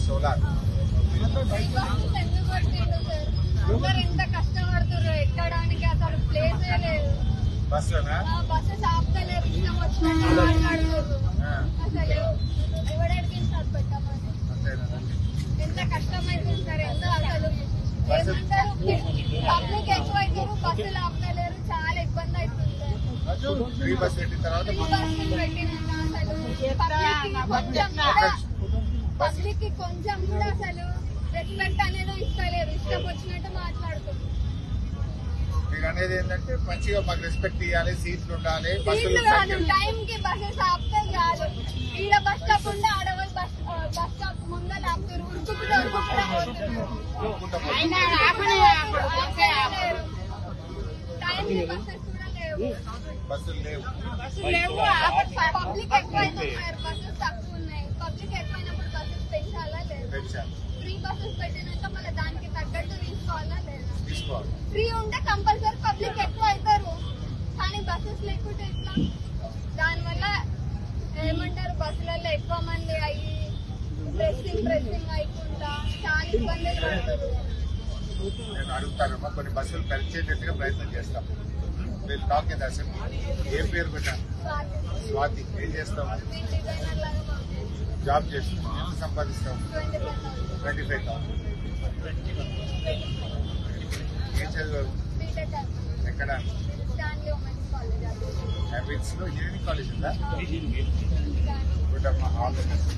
Solar. ఎంత కష్టపడుతున్నారు ఎక్కడానికి, అసలు ప్లేసే లేదు. బస్సునా బస్సెస్ ఆపుతలేరు, ఇష్టం వచ్చినట్టు మాట్లాడుతున్నారు. అసలు ఎవరికి పెట్టమని ఎంత కష్టమైతుంది సార్. ఎంత అసలు ఏమంటారు, పబ్లిక్ ఎక్కువ అవుతారు, బస్సులు ఆపుతలేరు, చాలా ఇబ్బంది అవుతుంది. ఫ్రీ బస్ పెట్టిన తర్వాత పబ్లిక్ కి కొంచెం కూడా అసలు రెస్పెక్ట్ అనేది ఇస్తలేరు, ఇష్టం వచ్చినట్టు మాట్లాడుతున్నారు. మీకు అనేది ఏంటంటే మంచిగా మాకు రెస్పెక్ట్ ఇవ్వాలి, సీట్లు ఉండాలి, టైం కి బస్సెస్ ఆపితే చాలు. ఈడ బస్ స్టాప్ ఉంటే ఆడవాళ్ళు బస్ స్టాప్ ముందర ఆపుతారు, ఉరుకుకుంటూ టైం కి బస్సెస్ కూడా లేవు, బస్సులు లేవు. పబ్లిక్ ఎక్కువ అవుతున్నారు, బస్సెస్ తక్కువ ఉన్నాయి. పబ్లిక్ ఎక్కువైనప్పుడు బస్సెస్ పెంచాలా లేదా? ఫ్రీ బస్సెస్ పెట్టినాక మళ్ళీ దానికి తగ్గట్టు తీసుకోవాలా లేదా? ఫ్రీ ఉంటే కంపల్సరీ పబ్లిక్ ఎక్కువ అవుతారు, కానీ బస్సెస్ లేకుంటే ఎట్లా? దానివల్ల ఏమంటారు, బస్సులలో ఎక్కువ మంది అయ్యి ప్రెస్సింగ్ అయ్యకుండా చాలా ఇబ్బందులు పడతారు. నేను అడుగుతానమ్మా, కొన్ని బస్సులు పెంచేటట్టుగా ప్రయత్నం చేస్తాం. మీరు టాక్ ఇన్ అసెంబ్లీ. ఏం పేరు పెట్టాను? స్వాతి. ఏం చేస్తావు? జాబ్ చేస్తున్నావు. ఎంత సంపాదిస్తావు? 25,000. ఏం చదివావు? ఎక్కడ? హ్యాబిట్స్ లో ఇంజనీరింగ్ కాలేజ్ ఉందా? గుడ్ అమ్మా, ఆల్ ది బెస్ట్.